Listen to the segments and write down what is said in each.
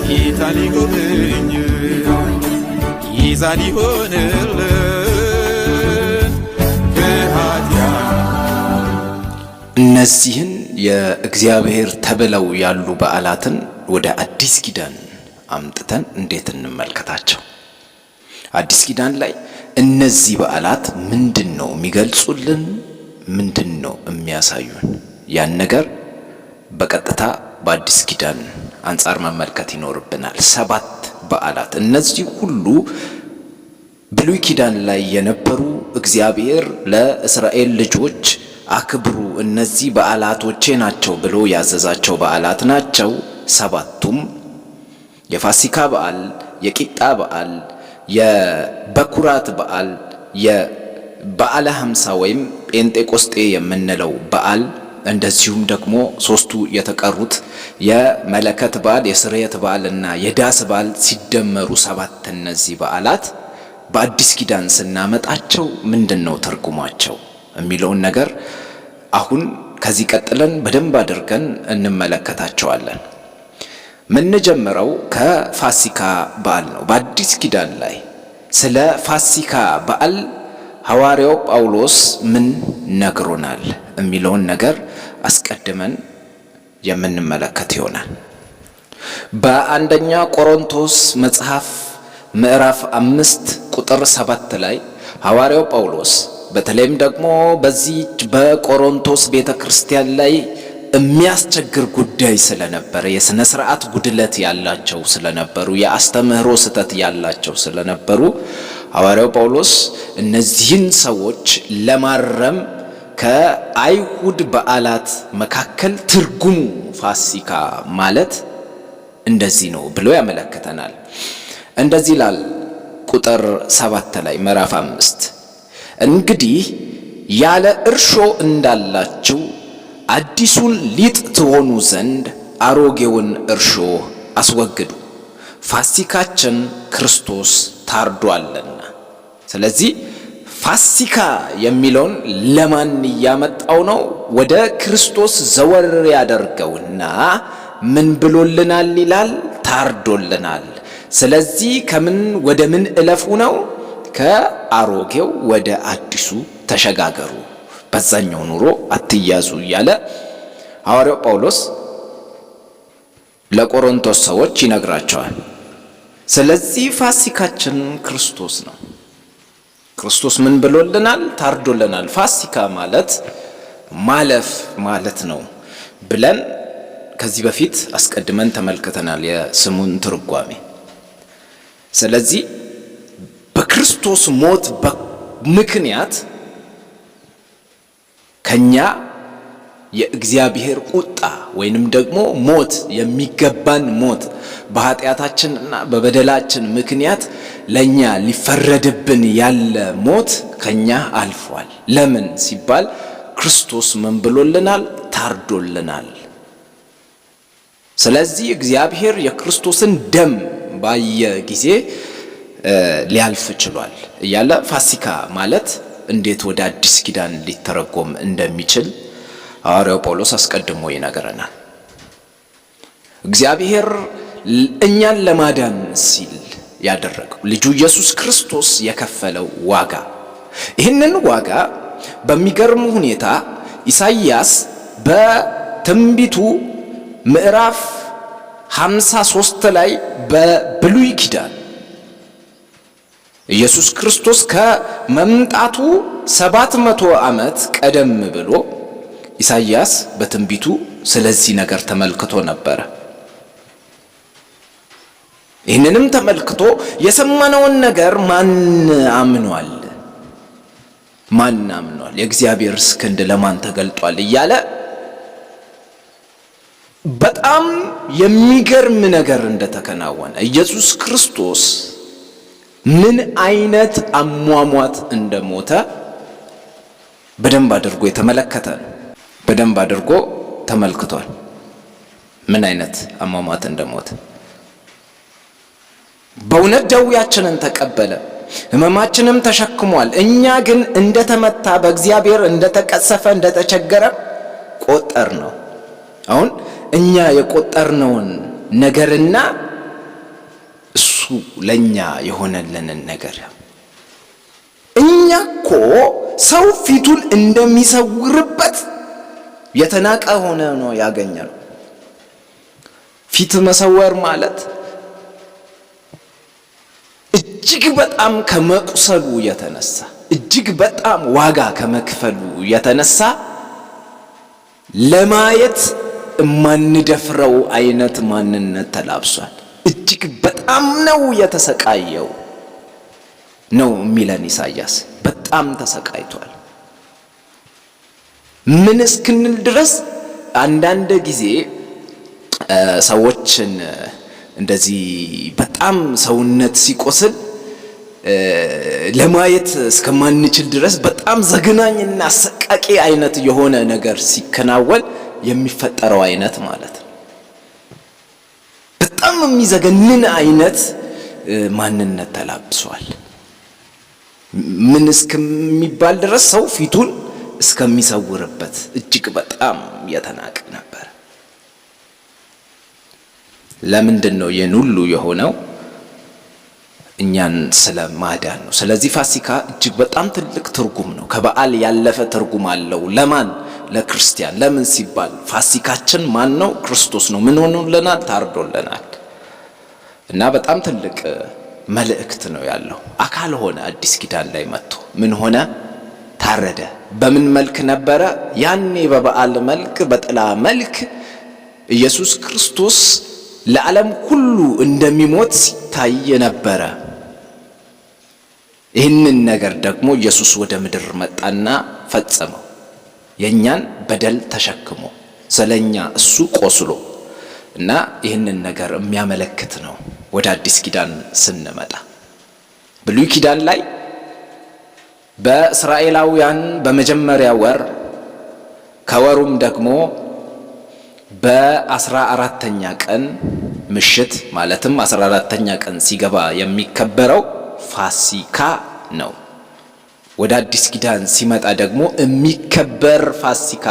ጌታ ሊጎበኝ ይዛል ይሆንልን ከኃጢአት። እነዚህን የእግዚአብሔር ተብለው ያሉ በዓላትን ወደ አዲስ ኪዳን አምጥተን እንዴት እንመልከታቸው? አዲስ ኪዳን ላይ እነዚህ በዓላት ምንድነው የሚገልጹልን? ምንድነው የሚያሳዩን? ያን ነገር በቀጥታ በአዲስ ኪዳን አንጻር መመልከት ይኖርብናል። 7 በዓላት። እነዚህ ሁሉ ብሉይ ኪዳን ላይ የነበሩ እግዚአብሔር ለእስራኤል ልጆች አክብሩ፣ እነዚህ በዓላቶቼ ናቸው ብሎ ያዘዛቸው በዓላት ናቸው። 7ቱም የፋሲካ በዓል፣ የቂጣ በዓል፣ የበኩራት በዓል፣ የበዓለ ሃምሳ ወይም ጴንጤቆስጤ የምንለው በዓል፣ እንደዚሁም ደግሞ 3ቱ የተቀሩት የመለከት በዓል፣ የስርየት በዓልና የዳስ በዓል ሲደመሩ 7 እነዚህ በዓላት በአዲስ ኪዳን ስናመጣቸው ምንድነው ትርጉማቸው የሚለውን ነገር አሁን ከዚህ ቀጥለን በደንብ አድርገን እንመለከታቸዋለን። ምንጀምረው ከፋሲካ በዓል ነው። በአዲስ ኪዳን ላይ ስለ ፋሲካ በዓል ሐዋርያው ጳውሎስ ምን ነግሮናል የሚለውን ነገር አስቀድመን የምንመለከት ይሆናል። በአንደኛ ቆሮንቶስ መጽሐፍ ምዕራፍ 5 ቁጥር 7 ላይ ሐዋርያው ጳውሎስ በተለይም ደግሞ በዚህ በቆሮንቶስ ቤተክርስቲያን ላይ የሚያስቸግር ጉዳይ ስለነበረ፣ የሥነ ሥርዓት ጉድለት ያላቸው ስለነበሩ፣ የአስተምህሮ ስህተት ያላቸው ስለነበሩ ሐዋርያው ጳውሎስ እነዚህን ሰዎች ለማረም ከአይሁድ በዓላት መካከል ትርጉሙ ፋሲካ ማለት እንደዚህ ነው ብሎ ያመለክተናል። እንደዚህ ይላል ቁጥር 7 ላይ ምዕራፍ 5 እንግዲህ ያለ እርሾ እንዳላችሁ አዲሱን ሊጥ ትሆኑ ዘንድ አሮጌውን እርሾ አስወግዱ፣ ፋሲካችን ክርስቶስ ታርዷልና። ስለዚህ ፋሲካ የሚለውን ለማን ያመጣው ነው? ወደ ክርስቶስ ዘወር ያደርገውና ምን ብሎልናል ይላል? ታርዶልናል። ስለዚህ ከምን ወደ ምን እለፉ ነው? ከአሮጌው ወደ አዲሱ ተሸጋገሩ፣ በዛኛው ኑሮ አትያዙ እያለ ሐዋርያው ጳውሎስ ለቆሮንቶስ ሰዎች ይነግራቸዋል። ስለዚህ ፋሲካችን ክርስቶስ ነው። ክርስቶስ ምን ብሎልናል? ታርዶልናል። ፋሲካ ማለት ማለፍ ማለት ነው ብለን ከዚህ በፊት አስቀድመን ተመልክተናል የስሙን ትርጓሜ። ስለዚህ በክርስቶስ ሞት ምክንያት ከኛ የእግዚአብሔር ቁጣ ወይንም ደግሞ ሞት የሚገባን ሞት በኃጢአታችንና በበደላችን ምክንያት ለኛ ሊፈረድብን ያለ ሞት ከኛ አልፏል። ለምን ሲባል ክርስቶስ ምን ብሎልናል? ታርዶልናል። ስለዚህ እግዚአብሔር የክርስቶስን ደም ባየ ጊዜ ሊያልፍ ችሏል እያለ ፋሲካ ማለት እንዴት ወደ አዲስ ኪዳን ሊተረጎም እንደሚችል ሐዋርያው ጳውሎስ አስቀድሞ ይነግረናል። እግዚአብሔር እኛን ለማዳን ሲል ያደረገው ልጁ ኢየሱስ ክርስቶስ የከፈለው ዋጋ፣ ይህንን ዋጋ በሚገርም ሁኔታ ኢሳይያስ በትንቢቱ ምዕራፍ 53 ላይ በብሉይ ኪዳን ኢየሱስ ክርስቶስ ከመምጣቱ 700 ዓመት ቀደም ብሎ ኢሳይያስ በትንቢቱ ስለዚህ ነገር ተመልክቶ ነበር። ይህንንም ተመልክቶ የሰማነውን ነገር ማን አምኗል? የእግዚአብሔር ክንድ ለማን ተገልጧል? እያለ በጣም የሚገርም ነገር እንደተከናወነ ኢየሱስ ክርስቶስ ምን አይነት አሟሟት እንደሞተ በደንብ አድርጎ የተመለከተ ነው። በደንብ አድርጎ ተመልክቷል ምን አይነት አሟሟት እንደሞተ። በእውነት ደዌያችንን ተቀበለ፣ ሕመማችንም ተሸክሟል። እኛ ግን እንደተመታ በእግዚአብሔር እንደተቀሰፈ እንደተቸገረ ቆጠር ነው። አሁን እኛ የቆጠርነውን ነገርና እሱ ለኛ የሆነልንን ነገር። እኛ እኮ ሰው ፊቱን እንደሚሰውርበት የተናቀ ሆነ ነው ያገኘነው። ፊት መሰወር ማለት እጅግ በጣም ከመቁሰሉ የተነሳ እጅግ በጣም ዋጋ ከመክፈሉ የተነሳ ለማየት የማንደፍረው አይነት ማንነት ተላብሷል። እጅግ በጣም ነው የተሰቃየው ነው የሚለን ኢሳይያስ። በጣም ተሰቃይቷል። ምን እስክንል ድረስ አንዳንድ ጊዜ ሰዎችን እንደዚህ በጣም ሰውነት ሲቆስል ለማየት እስከማንችል ድረስ በጣም ዘግናኝና አሰቃቂ አይነት የሆነ ነገር ሲከናወን የሚፈጠረው አይነት ማለት ነው። በጣም የሚዘገንን አይነት ማንነት ተላብሷል። ምን እስከሚባል ድረስ ሰው ፊቱን እስከሚሰውርበት እጅግ በጣም የተናቀ ነበር። ለምንድን ነው ይህን ሁሉ የሆነው? እኛን ስለማዳን ነው። ስለዚህ ፋሲካ እጅግ በጣም ትልቅ ትርጉም ነው። ከበዓል ያለፈ ትርጉም አለው። ለማን? ለክርስቲያን። ለምን ሲባል ፋሲካችን ማን ነው? ክርስቶስ ነው። ምን ሆኖልናል? ታርዶልናል። እና በጣም ትልቅ መልእክት ነው ያለው። አካል ሆነ። አዲስ ኪዳን ላይ መጥቶ ምን ሆነ? ታረደ። በምን መልክ ነበረ? ያኔ በበዓል መልክ፣ በጥላ መልክ ኢየሱስ ክርስቶስ ለዓለም ሁሉ እንደሚሞት ሲታይ ነበረ። ይህንን ነገር ደግሞ ኢየሱስ ወደ ምድር መጣና ፈጸመው። የኛን በደል ተሸክሞ ስለኛ እሱ ቆስሎ እና ይህንን ነገር የሚያመለክት ነው። ወደ አዲስ ኪዳን ስንመጣ ብሉይ ኪዳን ላይ በእስራኤላውያን በመጀመሪያ ወር ከወሩም ደግሞ በ14ኛ ቀን ምሽት ማለትም 14ኛ ቀን ሲገባ የሚከበረው ፋሲካ ነው። ወደ አዲስ ኪዳን ሲመጣ ደግሞ የሚከበር ፋሲካ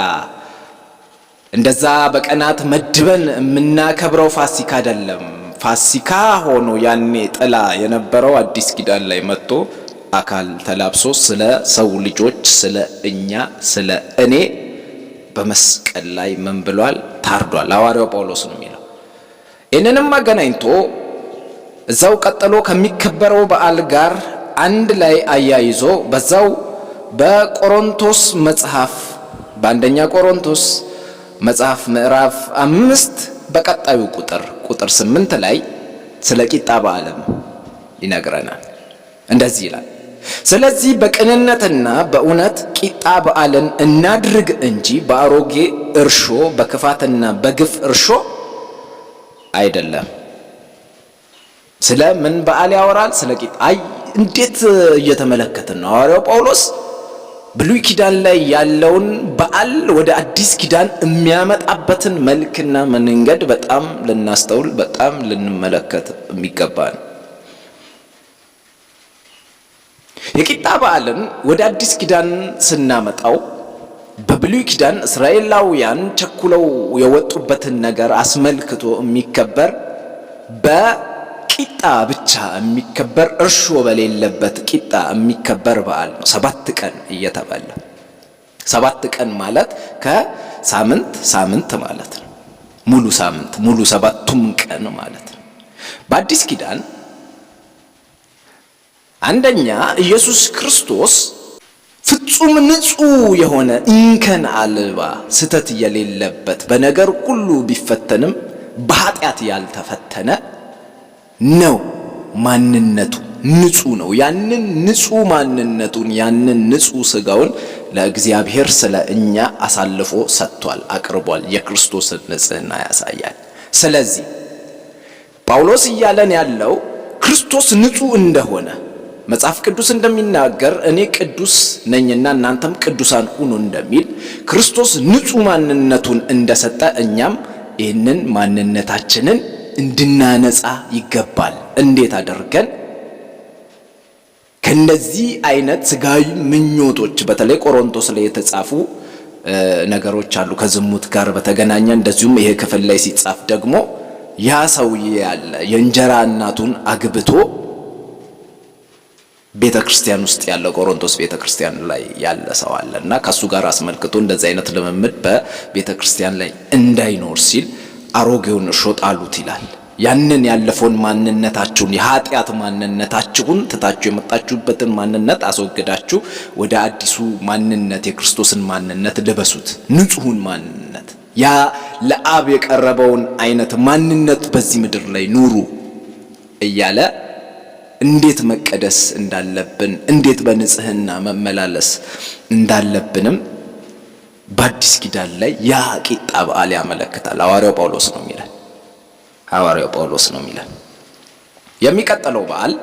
እንደዛ በቀናት መድበን የምናከብረው ፋሲካ አይደለም። ፋሲካ ሆኖ ያኔ ጥላ የነበረው አዲስ ኪዳን ላይ መጥቶ አካል ተላብሶ ስለ ሰው ልጆች፣ ስለ እኛ፣ ስለ እኔ በመስቀል ላይ ምን ብሏል? ታርዷል። ሐዋርያው ጳውሎስ ነው የሚለው። ይህንንም አገናኝቶ እዛው ቀጥሎ ከሚከበረው በዓል ጋር አንድ ላይ አያይዞ በዛው በቆሮንቶስ መጽሐፍ በአንደኛ ቆሮንቶስ መጽሐፍ ምዕራፍ 5 በቀጣዩ ቁጥር 8 ላይ ስለ ቂጣ በዓልም ይነግረናል። እንደዚህ ይላል፣ ስለዚህ በቅንነትና በእውነት ቂጣ በዓልን እናድርግ እንጂ በአሮጌ እርሾ በክፋትና በግፍ እርሾ አይደለም። ስለ ምን በዓል ያወራል? ስለ ቂጣ። እንዴት እየተመለከትን ነው? ሐዋርያው ጳውሎስ ብሉይ ኪዳን ላይ ያለውን በዓል ወደ አዲስ ኪዳን የሚያመጣበትን መልክና መንገድ በጣም ልናስተውል፣ በጣም ልንመለከት የሚገባ ነው። የቂጣ በዓልን ወደ አዲስ ኪዳን ስናመጣው በብሉይ ኪዳን እስራኤላውያን ቸኩለው የወጡበትን ነገር አስመልክቶ የሚከበር በቂጣ ብቻ የሚከበር እርሾ በሌለበት ቂጣ የሚከበር በዓል ነው። 7 ቀን እየተበላ 7 ቀን ማለት ከሳምንት ማለት ነው። ሙሉ ሳምንት ሙሉ 7ቱም ቀን ማለት ነው። በአዲስ ኪዳን አንደኛ ኢየሱስ ክርስቶስ ፍጹም ንጹሕ የሆነ እንከን አልባ ስተት የሌለበት በነገር ሁሉ ቢፈተንም በኃጢአት ያልተፈተነ ነው። ማንነቱ ንጹሕ ነው። ያንን ንጹሕ ማንነቱን ያንን ንጹሕ ሥጋውን ለእግዚአብሔር ስለ እኛ አሳልፎ ሰጥቷል፣ አቅርቧል። የክርስቶስን ንጽሕና ያሳያል። ስለዚህ ጳውሎስ እያለን ያለው ክርስቶስ ንጹሕ እንደሆነ መጽሐፍ ቅዱስ እንደሚናገር እኔ ቅዱስ ነኝና እናንተም ቅዱሳን ሁኑ እንደሚል ክርስቶስ ንጹሕ ማንነቱን እንደሰጠ እኛም ይህንን ማንነታችንን እንድናነጻ ይገባል። እንዴት አደርገን? ከነዚህ አይነት ሥጋዊ ምኞቶች በተለይ ቆሮንቶስ ላይ የተጻፉ ነገሮች አሉ ከዝሙት ጋር በተገናኘ። እንደዚሁም ይሄ ክፍል ላይ ሲጻፍ ደግሞ ያ ሰውዬ ያለ የእንጀራ እናቱን አግብቶ ቤተክርስቲያን ውስጥ ያለ ቆሮንቶስ ቤተክርስቲያን ላይ ያለ ሰው አለና ከሱ ጋር አስመልክቶ እንደዚህ አይነት ልምምድ በቤተክርስቲያን ላይ እንዳይኖር ሲል አሮጌውን እርሾ ጣሉት ይላል። ያንን ያለፈውን ማንነታችሁን የኃጢአት ማንነታችሁን ትታችሁ የመጣችሁበትን ማንነት አስወግዳችሁ ወደ አዲሱ ማንነት የክርስቶስን ማንነት ልበሱት። ንጹሑን ማንነት ያ ለአብ የቀረበውን አይነት ማንነት በዚህ ምድር ላይ ኑሩ እያለ እንዴት መቀደስ እንዳለብን እንዴት በንጽህና መመላለስ እንዳለብንም በአዲስ ኪዳን ላይ ያ ቂጣ በዓል ያመለክታል። ሐዋርያው ጳውሎስ ነው የሚለን። የሚቀጥለው በዓል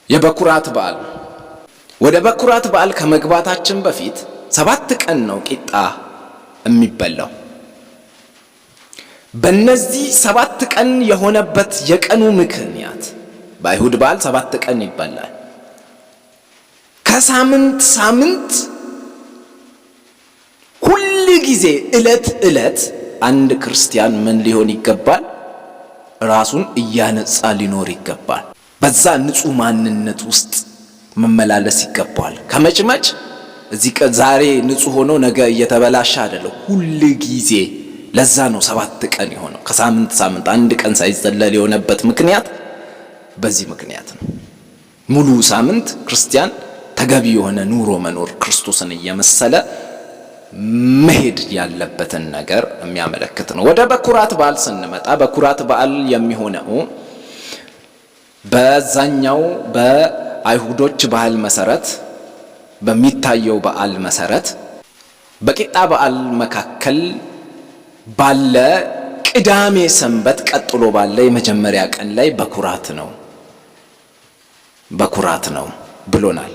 የበኩራት በዓል። ወደ በኩራት በዓል ከመግባታችን በፊት 7 ቀን ነው ቂጣ የሚበላው። በእነዚህ 7 ቀን የሆነበት የቀኑ ምክንያት በአይሁድ በዓል 7 ቀን ይበላል። ከሳምንት ሁል ጊዜ ዕለት አንድ ክርስቲያን ምን ሊሆን ይገባል? ራሱን እያነጻ ሊኖር ይገባል። በዛ ንጹህ ማንነት ውስጥ መመላለስ ይገባል። ከመጭመጭ እዚህ ዛሬ ንጹህ ሆኖ ነገ እየተበላሸ አይደለም፣ ሁል ጊዜ። ለዛ ነው 7 ቀን የሆነው። ከሳምንት አንድ ቀን ሳይዘለል የሆነበት ምክንያት በዚህ ምክንያት ነው። ሙሉ ሳምንት ክርስቲያን ተገቢ የሆነ ኑሮ መኖር ክርስቶስን እየመሰለ መሄድ ያለበትን ነገር የሚያመለክት ነው። ወደ በኩራት በዓል ስንመጣ በኩራት በዓል የሚሆነው በዛኛው በአይሁዶች ባህል መሰረት በሚታየው በዓል መሰረት በቂጣ በዓል መካከል ባለ ቅዳሜ ሰንበት ቀጥሎ ባለ የመጀመሪያ ቀን ላይ በኩራት ነው ብሎናል።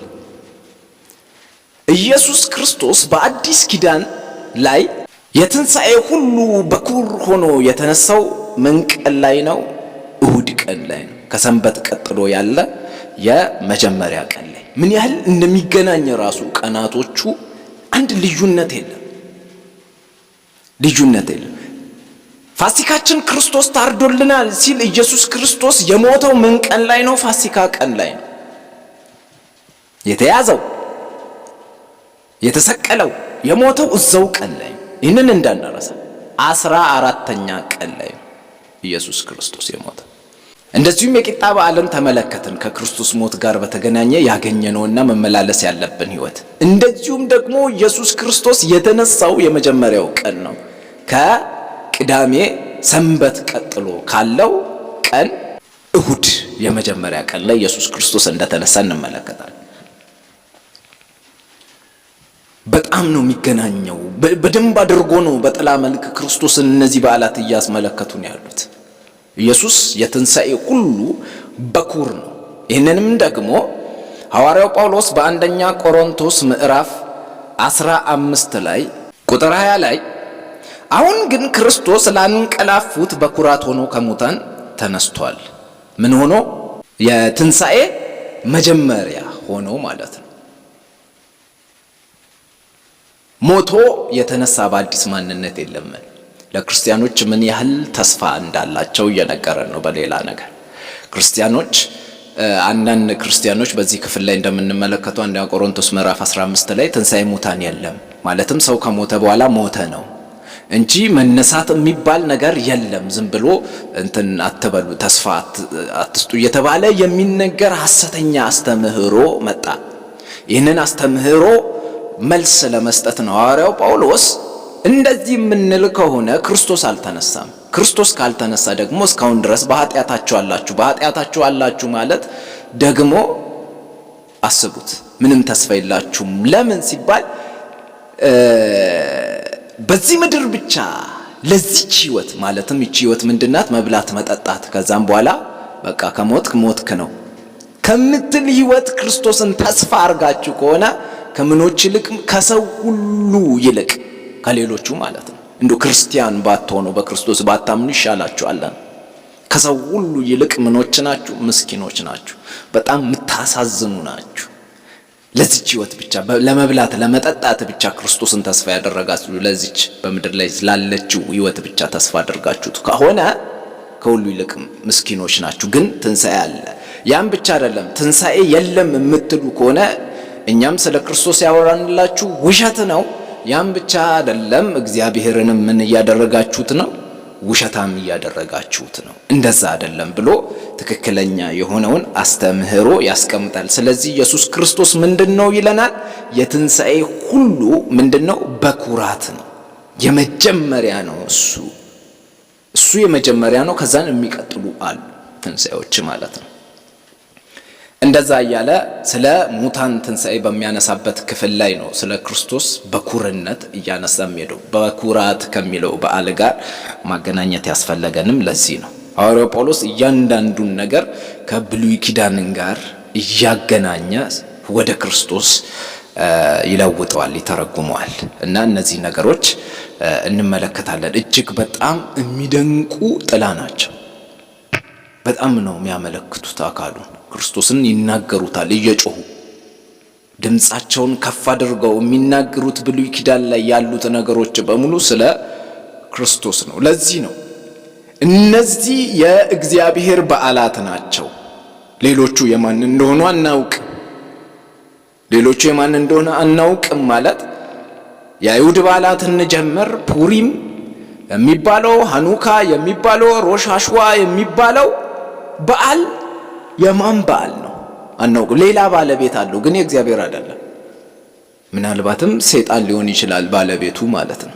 ኢየሱስ ክርስቶስ በአዲስ ኪዳን ላይ የትንሣኤ ሁሉ በኩር ሆኖ የተነሳው ምን ቀን ላይ ነው? እሁድ ቀን ላይ ነው። ከሰንበት ቀጥሎ ያለ የመጀመሪያ ቀን ላይ ምን ያህል እንደሚገናኝ ራሱ ቀናቶቹ አንድ ልዩነት የለም። ፋሲካችን ክርስቶስ ታርዶልናል ሲል ኢየሱስ ክርስቶስ የሞተው ምን ቀን ላይ ነው? ፋሲካ ቀን ላይ ነው የተያዘው፣ የተሰቀለው፣ የሞተው እዛው ቀን ላይ። ይህንን እንዳንረሳ 14ኛ ቀን ላይ ኢየሱስ ክርስቶስ የሞተው። እንደዚሁም የቂጣ በዓልን ተመለከትን። ከክርስቶስ ሞት ጋር በተገናኘ ያገኘነውና መመላለስ ያለብን ህይወት። እንደዚሁም ደግሞ ኢየሱስ ክርስቶስ የተነሳው የመጀመሪያው ቀን ነው። ከቅዳሜ ሰንበት ቀጥሎ ካለው ቀን እሁድ የመጀመሪያ ቀን ላይ ኢየሱስ ክርስቶስ እንደተነሳ እንመለከታለን። በጣም ነው የሚገናኘው። በደንብ አድርጎ ነው በጥላ መልክ ክርስቶስን እነዚህ በዓላት እያስመለከቱን ያሉት። ኢየሱስ የትንሣኤ ሁሉ በኩር ነው። ይህንንም ደግሞ ሐዋርያው ጳውሎስ በአንደኛ ቆሮንቶስ ምዕራፍ 15 ላይ ቁጥር 20 ላይ አሁን ግን ክርስቶስ ላንቀላፉት በኩራት ሆኖ ከሙታን ተነስቷል። ምን ሆኖ? የትንሣኤ መጀመሪያ ሆኖ ማለት ነው። ሞቶ የተነሳ በአዲስ ማንነት የለም። ለክርስቲያኖች ምን ያህል ተስፋ እንዳላቸው እየነገረን ነው። በሌላ ነገር ክርስቲያኖች አንዳንድ ክርስቲያኖች በዚህ ክፍል ላይ እንደምንመለከተው አንደኛ ቆሮንቶስ ምዕራፍ 15 ላይ ትንሣኤ ሙታን የለም ማለትም ሰው ከሞተ በኋላ ሞተ ነው እንጂ መነሳት የሚባል ነገር የለም። ዝም ብሎ እንትን አትበሉ፣ ተስፋ አትስጡ እየተባለ የሚነገር ሐሰተኛ አስተምህሮ መጣ። ይህንን አስተምህሮ መልስ ለመስጠት ነው ሐዋርያው ጳውሎስ እንደዚህ የምንል ከሆነ ክርስቶስ አልተነሳም። ክርስቶስ ካልተነሳ ደግሞ እስካሁን ድረስ በኃጢአታችሁ አላችሁ ማለት ደግሞ አስቡት፣ ምንም ተስፋ የላችሁም። ለምን ሲባል በዚህ ምድር ብቻ ለዚህች ህይወት ማለትም ይህች ህይወት ምንድናት? መብላት መጠጣት፣ ከዛም በኋላ በቃ ከሞትክ ሞትክ ነው ከምትል ህይወት ክርስቶስን ተስፋ አርጋችሁ ከሆነ ከምኖች ይልቅ ከሰው ሁሉ ይልቅ ከሌሎቹ ማለት ነው እንዶ ክርስቲያን ባትሆኑ በክርስቶስ ባታምኑ ይሻላችኋል። ከሰው ሁሉ ይልቅ ምኖች ናችሁ? ምስኪኖች ናችሁ። በጣም የምታሳዝኑ ናችሁ። ለዚች ህይወት ብቻ ለመብላት ለመጠጣት ብቻ ክርስቶስን ተስፋ ያደረጋችሁ ለዚች በምድር ላይ ላለችው ህይወት ብቻ ተስፋ አድርጋችሁት ከሆነ ከሁሉ ይልቅ ምስኪኖች ናችሁ። ግን ትንሣኤ አለ። ያን ብቻ አይደለም፣ ትንሣኤ የለም የምትሉ ከሆነ እኛም ስለ ክርስቶስ ያወራንላችሁ ውሸት ነው። ያን ብቻ አይደለም፣ እግዚአብሔርንም ምን እያደረጋችሁት ነው? ውሸታም እያደረጋችሁት ነው። እንደዛ አይደለም ብሎ ትክክለኛ የሆነውን አስተምህሮ ያስቀምጣል። ስለዚህ ኢየሱስ ክርስቶስ ምንድነው ይለናል? የትንሣኤ ሁሉ ምንድነው? በኩራት ነው፣ የመጀመሪያ ነው። እሱ የመጀመሪያ ነው። ከዛን የሚቀጥሉ አሉ ትንሣኤዎች ማለት ነው። እንደዛ እያለ ስለ ሙታን ትንሣኤ በሚያነሳበት ክፍል ላይ ነው ስለ ክርስቶስ በኩርነት እያነሳ የሚሄደው። በኩራት ከሚለው በዓል ጋር ማገናኘት ያስፈለገንም ለዚህ ነው። ሐዋርያው ጳውሎስ እያንዳንዱን ነገር ከብሉይ ኪዳን ጋር እያገናኘ ወደ ክርስቶስ ይለውጠዋል፣ ይተረጉመዋል። እና እነዚህ ነገሮች እንመለከታለን። እጅግ በጣም የሚደንቁ ጥላ ናቸው። በጣም ነው የሚያመለክቱት አካሉን። ክርስቶስን ይናገሩታል እየጮሁ ድምፃቸውን ከፍ አድርገው የሚናገሩት ብሉይ ኪዳን ላይ ያሉት ነገሮች በሙሉ ስለ ክርስቶስ ነው። ለዚህ ነው እነዚህ የእግዚአብሔር በዓላት ናቸው። ሌሎቹ የማን እንደሆኑ አናውቅም። ሌሎቹ የማን እንደሆነ አናውቅም ማለት የአይሁድ በዓላት እንጀምር። ፑሪም የሚባለው ሃኑካ የሚባለው ሮሽ ሃሽዋ የሚባለው በዓል የማን በዓል ነው አናውቅም። ሌላ ባለቤት አለው፣ ግን የእግዚአብሔር አይደለም። ምናልባትም ሰይጣን ሊሆን ይችላል ባለቤቱ ማለት ነው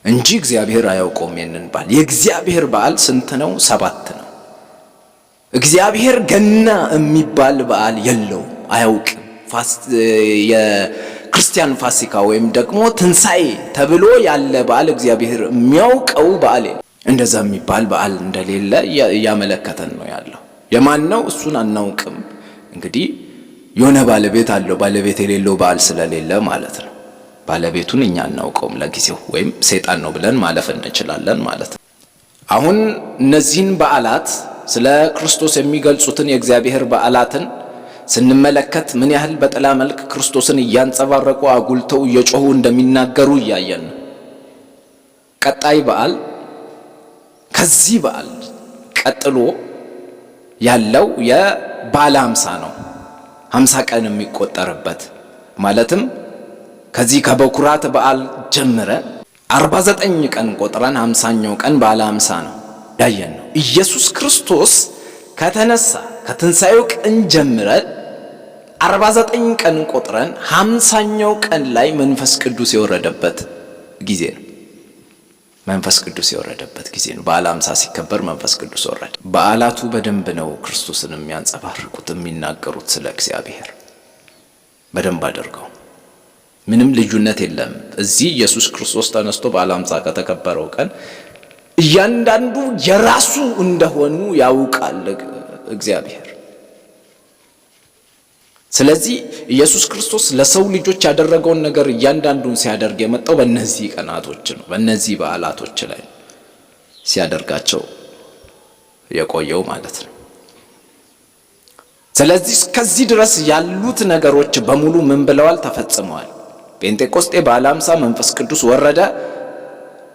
እንጂ እግዚአብሔር አያውቀውም ይሄንን በዓል። የእግዚአብሔር በዓል ስንት ነው? 7 ነው። እግዚአብሔር ገና የሚባል በዓል የለውም፣ አያውቅም። የክርስቲያን ፋሲካ ወይም ደግሞ ትንሣኤ ተብሎ ያለ በዓል እግዚአብሔር የሚያውቀው በዓል እንደዛ የሚባል በዓል እንደሌለ እያመለከተን ነው ያለው። የማን ነው? እሱን አናውቅም። እንግዲህ የሆነ ባለቤት አለው፣ ባለቤት የሌለው በዓል ስለሌለ ማለት ነው። ባለቤቱን እኛ አናውቀውም ለጊዜው፣ ወይም ሰይጣን ነው ብለን ማለፍ እንችላለን ማለት ነው። አሁን እነዚህን በዓላት ስለ ክርስቶስ የሚገልጹትን የእግዚአብሔር በዓላትን ስንመለከት ምን ያህል በጥላ መልክ ክርስቶስን እያንጸባረቁ አጉልተው እየጮሁ እንደሚናገሩ እያየን ነው። ቀጣይ በዓል ከዚህ በዓል ቀጥሎ ያለው የበዓለ 50 ነው። 50 ቀን የሚቆጠርበት ማለትም ከዚህ ከበኩራት በዓል ጀምረን 49 ቀን ቆጥረን 50ኛው ቀን በዓለ 50 ነው ያየን ነው። ኢየሱስ ክርስቶስ ከተነሳ ከትንሣኤው ቀን ጀምረን 49 ቀን ቆጥረን 50ኛው ቀን ላይ መንፈስ ቅዱስ የወረደበት ጊዜ ነው። መንፈስ ቅዱስ የወረደበት ጊዜ ነው። በዓለ 50 ሲከበር መንፈስ ቅዱስ ወረደ። በዓላቱ በደንብ ነው ክርስቶስን የሚያንጸባርቁት፣ የሚናገሩት ስለ እግዚአብሔር በደንብ አድርገው። ምንም ልዩነት የለም። እዚህ ኢየሱስ ክርስቶስ ተነስቶ በዓለ 50 ከተከበረው ቀን እያንዳንዱ የራሱ እንደሆኑ ያውቃል እግዚአብሔር። ስለዚህ ኢየሱስ ክርስቶስ ለሰው ልጆች ያደረገውን ነገር እያንዳንዱን ሲያደርግ የመጣው በእነዚህ ቀናቶች ነው፣ በእነዚህ በዓላቶች ላይ ሲያደርጋቸው የቆየው ማለት ነው። ስለዚህ እስከዚህ ድረስ ያሉት ነገሮች በሙሉ ምን ብለዋል? ተፈጽመዋል። ጴንጤቆስጤ በዓለ 50 መንፈስ ቅዱስ ወረደ።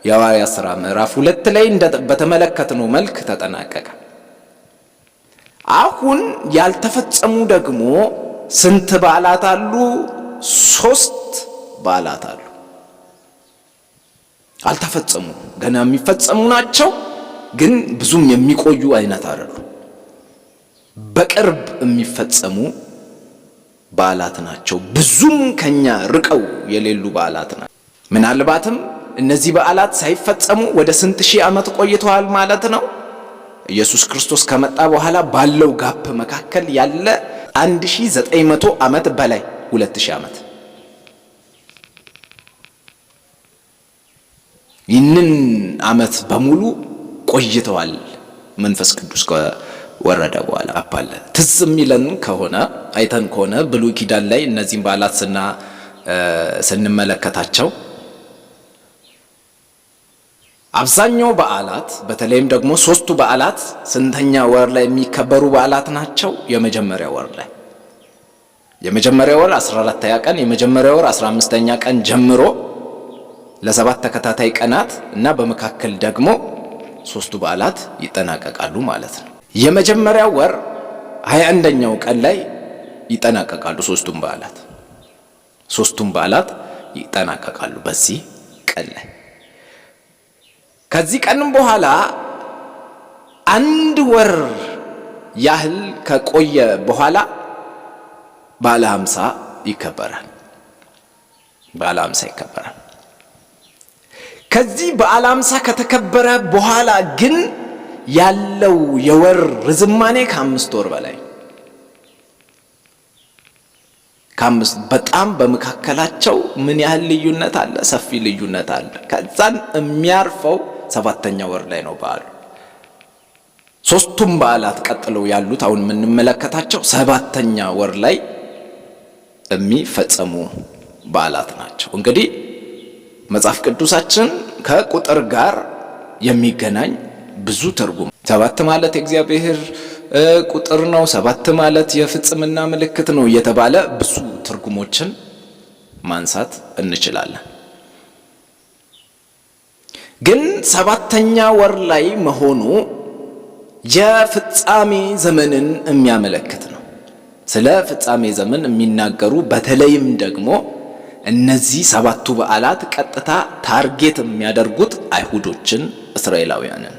የሐዋርያት ሥራ ምዕራፍ 2 ላይ በተመለከትነው መልክ ተጠናቀቀ። አሁን ያልተፈጸሙ ደግሞ ስንት በዓላት አሉ? 3 በዓላት አሉ። አልተፈጸሙ፣ ገና የሚፈጸሙ ናቸው፣ ግን ብዙም የሚቆዩ አይነት አይደሉም። በቅርብ የሚፈጸሙ በዓላት ናቸው። ብዙም ከኛ ርቀው የሌሉ በዓላት ናቸው። ምናልባትም እነዚህ በዓላት ሳይፈጸሙ ወደ ስንት ሺህ ዓመት ቆይተዋል ማለት ነው። ኢየሱስ ክርስቶስ ከመጣ በኋላ ባለው ጋፕ መካከል ያለ 1900 ዓመት በላይ 2000 ዓመት ይህንን ዓመት በሙሉ ቆይተዋል። መንፈስ ቅዱስ ከወረደ በኋላ አባለ ትዝ የሚለን ከሆነ አይተን ከሆነ ብሉይ ኪዳን ላይ እነዚህን በዓላት ስንመለከታቸው አብዛኛው በዓላት በተለይም ደግሞ 3ቱ በዓላት ስንተኛ ወር ላይ የሚከበሩ በዓላት ናቸው? የመጀመሪያ ወር ላይ የመጀመሪያው ወር 14ኛ ቀን የመጀመሪያው ወር 15ኛ ቀን ጀምሮ ለ7 ተከታታይ ቀናት እና በመካከል ደግሞ 3ቱ በዓላት ይጠናቀቃሉ ማለት ነው። የመጀመሪያው ወር 21ኛው ቀን ላይ ይጠናቀቃሉ 3ቱም በዓላት ይጠናቀቃሉ በዚህ ቀን ላይ። ከዚህ ቀንም በኋላ 1 ወር ያህል ከቆየ በኋላ በዓለ ሃምሳ ይከበራል። ከዚህ በዓለ ሃምሳ ከተከበረ በኋላ ግን ያለው የወር ርዝማኔ ከ5 ወር በላይ በጣም በመካከላቸው ምን ያህል ልዩነት አለ? ሰፊ ልዩነት አለ። ከዛን የሚያርፈው 7ኛው ወር ላይ ነው በዓሉ። 3ቱም በዓላት ቀጥለው ያሉት አሁን የምንመለከታቸው 7ኛ ወር ላይ የሚፈጸሙ በዓላት ናቸው። እንግዲህ መጽሐፍ ቅዱሳችን ከቁጥር ጋር የሚገናኝ ብዙ ትርጉም 7 ማለት የእግዚአብሔር ቁጥር ነው፣ 7 ማለት የፍጽምና ምልክት ነው እየተባለ ብዙ ትርጉሞችን ማንሳት እንችላለን። ግን 7ኛ ወር ላይ መሆኑ የፍጻሜ ዘመንን የሚያመለክት ነው። ስለ ፍጻሜ ዘመን የሚናገሩ በተለይም ደግሞ እነዚህ 7ቱ በዓላት ቀጥታ ታርጌት የሚያደርጉት አይሁዶችን፣ እስራኤላውያንን